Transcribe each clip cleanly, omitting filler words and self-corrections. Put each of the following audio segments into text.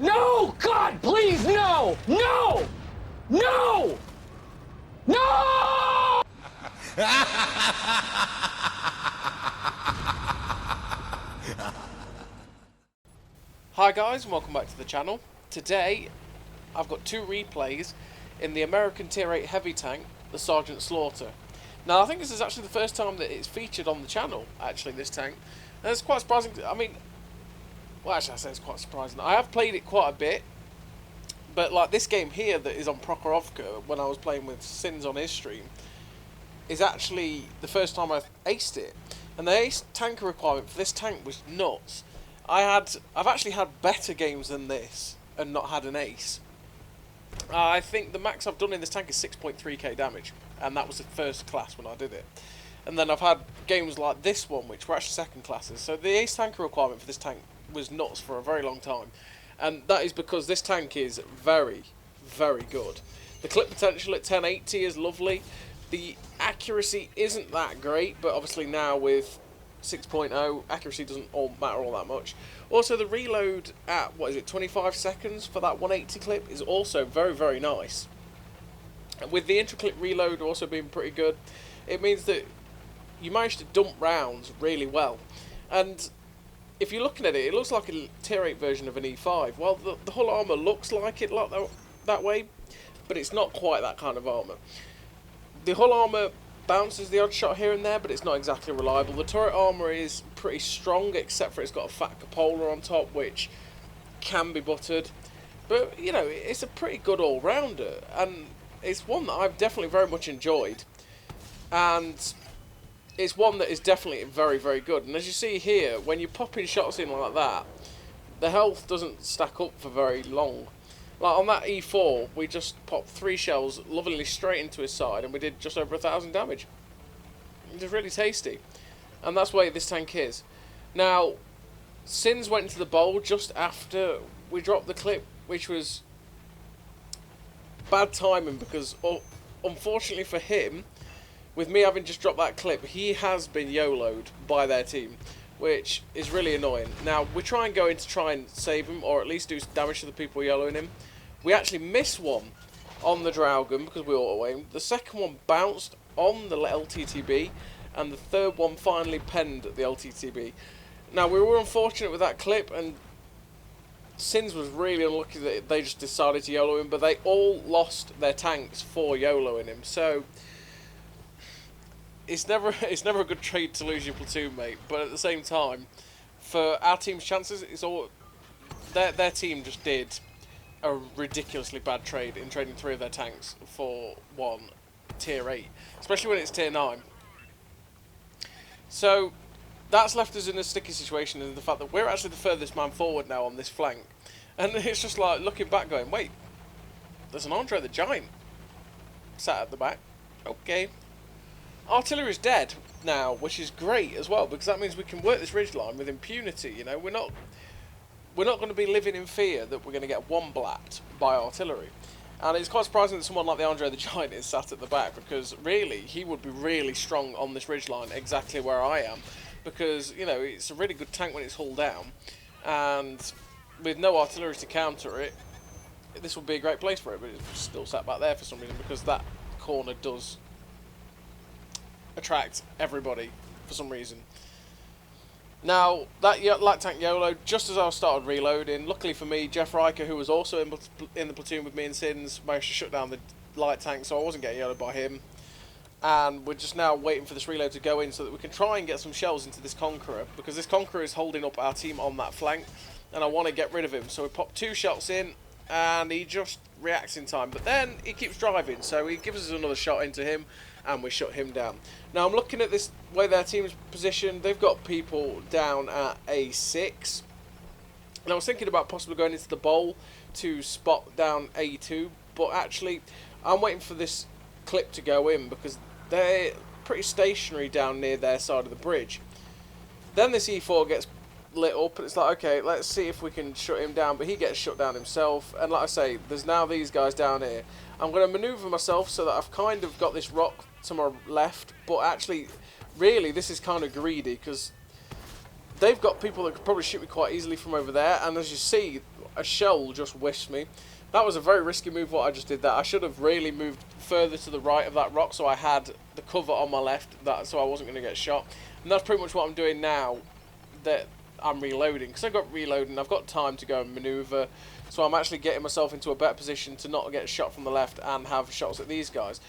No! God, please, no! No! No! No! Hi guys, and welcome back to the channel. Today, I've got two replays in the American Tier 8 heavy tank, the Sergeant Slaughter. Now, I think this is actually the first time that it's featured on the channel, actually, this tank. And it's quite surprising. I mean, well, actually, I say it's quite surprising. I have played it quite a bit, but like this game here that is on Prokhorovka, when I was playing with Sins on his stream, is actually the first time I've aced it. And the ace tanker requirement for this tank was nuts. I've actually had better games than this and not had an ace. I think the max I've done in this tank is 6.3k damage, and that was the first class when I did it. And then I've had games like this one, which were actually second classes. So the ace tanker requirement for this tank was nuts for a very long time. And that is because this tank is very, very good. The clip potential at 1080 is lovely. The accuracy isn't that great, but obviously now with 6.0, accuracy doesn't matter all that much. Also, the reload at, 25 seconds for that 180 clip is also very, very nice. And with the intra-clip reload also being pretty good, it means that you manage to dump rounds really well. And if you're looking at it, it looks like a Tier 8 version of an E5. Well, the hull armour looks like it that way, but it's not quite that kind of armour. The hull armour bounces the odd shot here and there, but it's not exactly reliable. The turret armour is pretty strong, except for it's got a fat cupola on top, which can be buttered. But, you know, it's a pretty good all-rounder, and it's one that I've definitely very much enjoyed. And it's one that is definitely very, very good. And as you see here, when you're popping shots in like that, the health doesn't stack up for very long. Like on that E4, we just popped 3 shells lovingly straight into his side, and we did just over 1,000 damage. It was really tasty, and that's why this tank is. Now, Sins went into the bowl just after we dropped the clip, which was bad timing because, unfortunately for him, with me having just dropped that clip, he has been YOLO'd by their team, which is really annoying. Now, we're trying to try and save him, or at least do damage to the people YOLOing him. We actually missed one on the Draugen because we auto-aimed. The second one bounced on the LTTB, and the third one finally penned the LTTB. Now, we were unfortunate with that clip, and Sins was really unlucky that they just decided to YOLO him, but they all lost their tanks for YOLOing him. So it's never a good trade to lose your platoon mate, but at the same time, for our team's chances, it's all their team just did a ridiculously bad trade in trading 3 of their tanks for one Tier 8, especially when it's Tier 9. So that's left us in a sticky situation in the fact that we're actually the furthest man forward now on this flank, and it's just like looking back going, wait, there's an Andre the Giant sat at the back. Okay. Artillery is dead now, which is great as well, because that means we can work this ridgeline with impunity. You know, we're not going to be living in fear that we're going to get one-blapped by artillery. And it's quite surprising that someone like the Andre the Giant is sat at the back, because really, he would be really strong on this ridgeline exactly where I am, because, you know, it's a really good tank when it's hull down, and with no artillery to counter it, this would be a great place for it, but it's still sat back there for some reason, because that corner does attract everybody for some reason. Now, that light tank YOLO, just as I started reloading, luckily for me, Jeff Riker, who was also in the platoon with me and Sins, managed to shut down the light tank, so I wasn't getting YOLO'd by him. And we're just now waiting for this reload to go in so that we can try and get some shells into this Conqueror, because this Conqueror is holding up our team on that flank, and I want to get rid of him. So we pop 2 shots in, and he just reacts in time, but then he keeps driving, so he gives us another shot into him, and we shut him down. Now, I'm looking at this way their team's positioned. They've got people down at A6. And I was thinking about possibly going into the bowl to spot down A2, but actually, I'm waiting for this clip to go in, because they're pretty stationary down near their side of the bridge. Then this E4 gets lit up, and it's like, okay, let's see if we can shut him down, but he gets shut down himself. And like I say, there's now these guys down here. I'm going to maneuver myself so that I've kind of got this rock to my left, but actually, really, this is kind of greedy, because they've got people that could probably shoot me quite easily from over there, and as you see, a shell just whiffed me. That was a very risky move what I just did there. I should have really moved further to the right of that rock so I had the cover on my left, so I wasn't going to get shot. And that's pretty much what I'm doing now that I'm reloading. Because I got reloading, I've got time to go and manoeuvre. So I'm actually getting myself into a better position to not get shot from the left and have shots at these guys.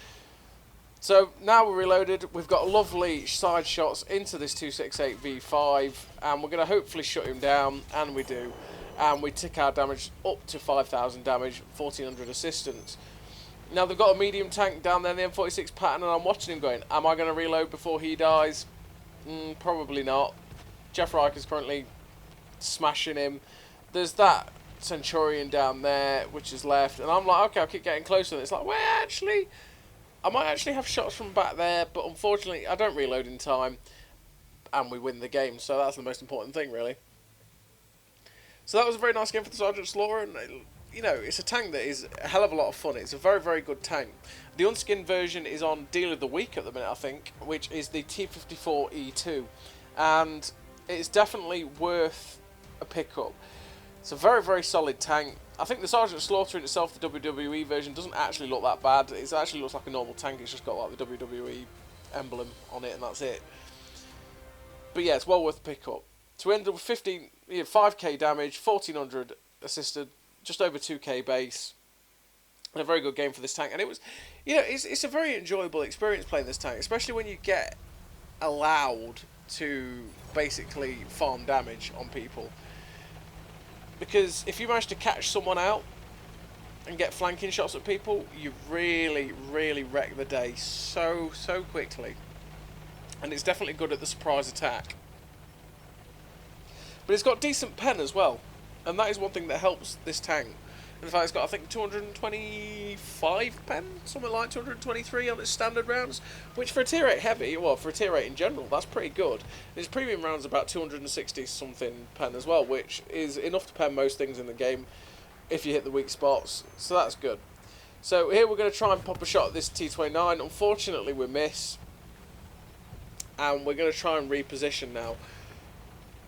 So now we're reloaded, we've got lovely side shots into this 268V5, and we're going to hopefully shut him down, and we do. And we tick our damage up to 5,000 damage, 1,400 assistance. Now they've got a medium tank down there in the M46 pattern, and I'm watching him going, am I going to reload before he dies? Probably not. Jeff Riker's currently smashing him. There's that Centurion down there, which is left, and I'm like, okay, I'll keep getting closer, and it's like, well, actually, I might actually have shots from back there, but unfortunately, I don't reload in time, and we win the game, so that's the most important thing, really. So that was a very nice game for the Sergeant Slaughter, and you know, it's a tank that is a hell of a lot of fun. It's a very, very good tank. The unskinned version is on Deal of the Week at the minute, I think, which is the T54E2, and it's definitely worth a pickup. It's a very, very solid tank. I think the Sergeant Slaughter in itself, the WWE version, doesn't actually look that bad. It actually looks like a normal tank. It's just got like the WWE emblem on it, and that's it. But yeah, it's well worth a pickup. To end up with 5k damage, 1,400 assisted, just over 2k base, and a very good game for this tank. And it was, you know, it's a very enjoyable experience playing this tank, especially when you get allowed to basically farm damage on people. Because if you manage to catch someone out and get flanking shots at people, you really, really wreck the day so quickly. And it's definitely good at the surprise attack. But it's got decent pen as well, and that is one thing that helps this tank. In fact, it's got, I think, 225 pen, something like 223 on its standard rounds, which for a tier 8 heavy, well, for a tier 8 in general, that's pretty good. And its premium rounds about 260 something pen as well, which is enough to pen most things in the game if you hit the weak spots, so that's good. So here we're going to try and pop a shot at this T29. Unfortunately, we miss, and we're going to try and reposition now,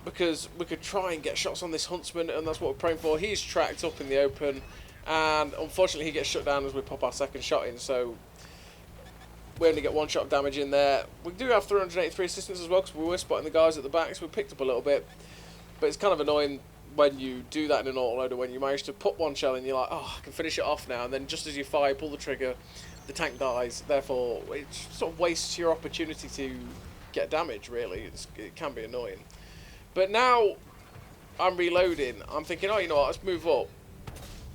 because we could try and get shots on this Huntsman, and that's what we're praying for. He's tracked up in the open, and unfortunately he gets shut down as we pop our second shot in, so we only get one shot of damage in there. We do have 383 assistance as well, because we were spotting the guys at the back, so we picked up a little bit. But it's kind of annoying when you do that in an autoloader, when you manage to put one shell and you're like, oh, I can finish it off now, and then just as you fire, pull the trigger, the tank dies. Therefore, it sort of wastes your opportunity to get damage, really. It can be annoying. But now I'm reloading, I'm thinking, oh, you know what, let's move up.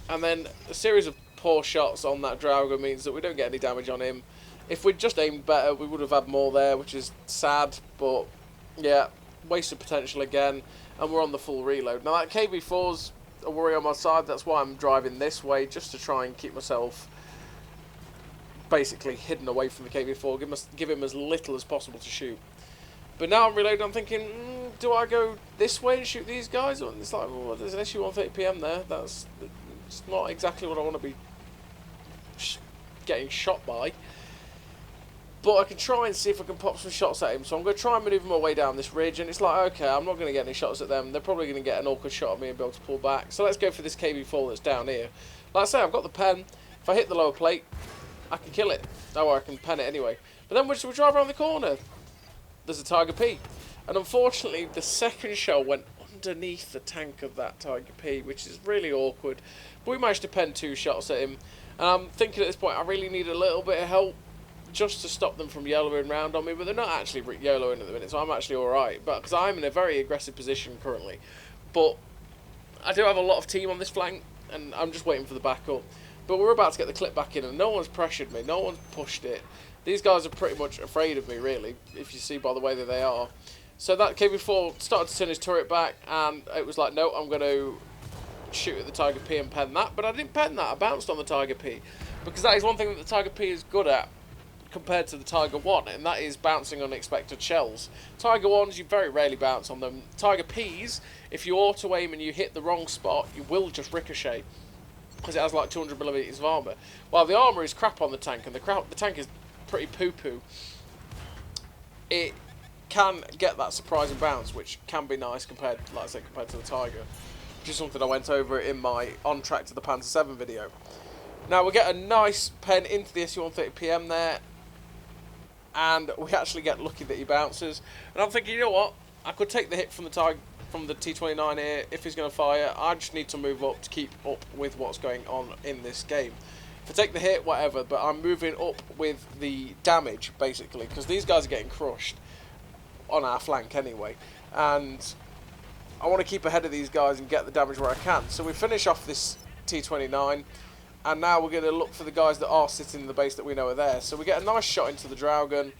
And then a series of poor shots on that Draugr means that we don't get any damage on him. If we'd just aimed better, we would have had more there, which is sad. But, yeah, wasted potential again. And we're on the full reload. Now, that KV4's a worry on my side. That's why I'm driving this way, just to try and keep myself basically hidden away from the KV4. Give him as little as possible to shoot. But now I'm reloading, I'm thinking, do I go this way and shoot these guys? And it's like, well, there's an SU-130 PM there. It's not exactly what I want to be getting shot by. But I can try and see if I can pop some shots at him. So I'm going to try and manoeuvre my way down this ridge. And it's like, okay, I'm not going to get any shots at them. They're probably going to get an awkward shot at me and be able to pull back. So let's go for this KV4 that's down here. Like I say, I've got the pen. If I hit the lower plate, I can kill it. Or I can pen it anyway. But then we drive around the corner. There's a Tiger P, and unfortunately the second shell went underneath the tank of that Tiger P, which is really awkward, but we managed to pen 2 shots at him, and I'm thinking at this point I really need a little bit of help just to stop them from yellowing round on me, but they're not actually yellowing at the minute, so I'm actually alright, but because I'm in a very aggressive position currently. But I do have a lot of team on this flank, and I'm just waiting for the backup. But we're about to get the clip back in, and no one's pressured me, no one's pushed it. These guys are pretty much afraid of me, really, if you see by the way that they are. So that KV4 started to turn his turret back, and it was like, no, I'm going to shoot at the Tiger P and pen that. But I didn't pen that, I bounced on the Tiger P. Because that is one thing that the Tiger P is good at, compared to the Tiger 1, and that is bouncing unexpected shells. Tiger 1s, you very rarely bounce on them. Tiger Ps, if you auto-aim and you hit the wrong spot, you will just ricochet, because it has like 200mm of armour. While the armour is crap on the tank, and the tank is pretty poo-poo, it can get that surprising bounce, which can be nice compared, like I said, compared to the Tiger. which is something I went over in my On Track to the Panzer 7 video. Now we get a nice pen into the SU-130PM there, and we actually get lucky that he bounces. And I'm thinking, you know what? I could take the hit from the T29 here if he's going to fire. I just need to move up to keep up with what's going on in this game. If I take the hit, whatever, but I'm moving up with the damage, basically, because these guys are getting crushed on our flank anyway. And I want to keep ahead of these guys and get the damage where I can. So we finish off this T29, and now we're going to look for the guys that are sitting in the base that we know are there. So we get a nice shot into the Draugun,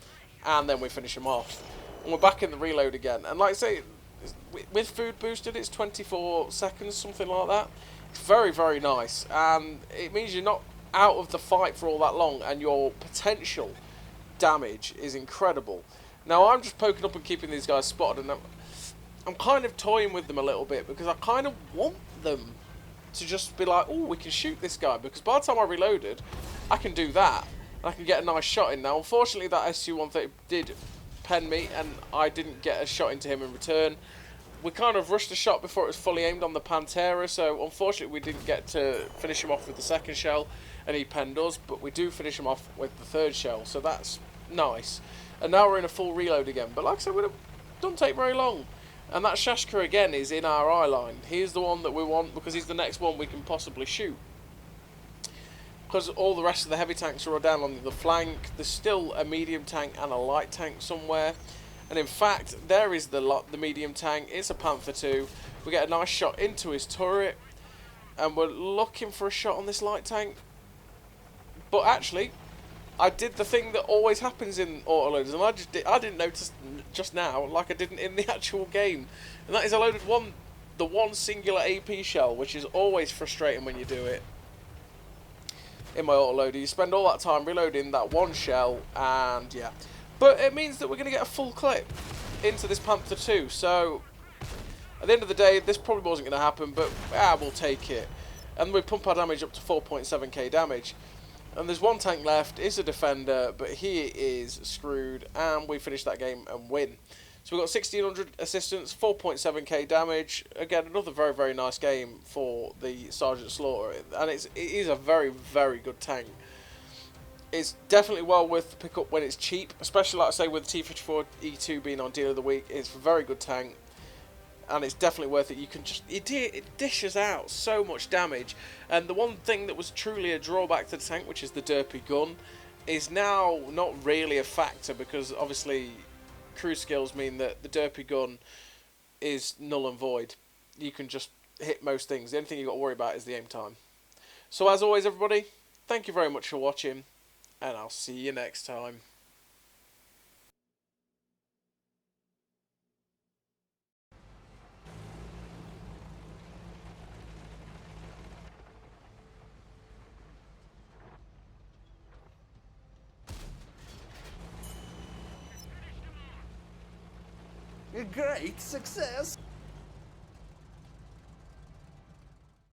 and then we finish them off. And we're back in the reload again. And like I say, with food boosted, it's 24 seconds, something like that. It's very, very nice. And it means you're not out of the fight for all that long, and your potential damage is incredible. Now, I'm just poking up and keeping these guys spotted, and I'm kind of toying with them a little bit, because I kind of want them to just be like, oh, we can shoot this guy, because by the time I reloaded, I can do that, and I can get a nice shot in. Now, unfortunately, that SU-130 did pen me, and I didn't get a shot into him in return. We kind of rushed the shot before it was fully aimed on the Pantera, so unfortunately we didn't get to finish him off with the second shell, and he penned us, but we do finish him off with the third shell, so that's nice. And now we're in a full reload again, but like I said, it doesn't take very long. And that Shashka again is in our eye line. He's the one that we want, because he's the next one we can possibly shoot. Because all the rest of the heavy tanks are down on the flank. There's still a medium tank and a light tank somewhere. And in fact, there is the medium tank. It's a Panther 2. We get a nice shot into his turret. And we're looking for a shot on this light tank. But actually, I did the thing that always happens in autoloaders, and I didn't notice just now, like I didn't in the actual game. And that is I loaded the one singular AP shell, which is always frustrating when you do it. In my autoloader, you spend all that time reloading that one shell, and yeah. But it means that we're going to get a full clip into this Panther 2, so at the end of the day, this probably wasn't going to happen, but we'll take it. And we pump our damage up to 4.7k damage. And there's one tank left, it's a defender, but he is screwed, and we finish that game and win. So we've got 1600 assistance, 4.7k damage. Again, another very, very nice game for the Sergeant Slaughter, and it is a very, very good tank. It's definitely well worth the pick up when it's cheap, especially like I say with the T54E2 being on Deal of the Week. It's a very good tank, and it's definitely worth it. You can just it dishes out so much damage. And the one thing that was truly a drawback to the tank, which is the derpy gun, is now not really a factor, because obviously crew skills mean that the derpy gun is null and void. You can just hit most things. The only thing you've got to worry about is the aim time. So as always, everybody, thank you very much for watching, and I'll see you next time. A great success!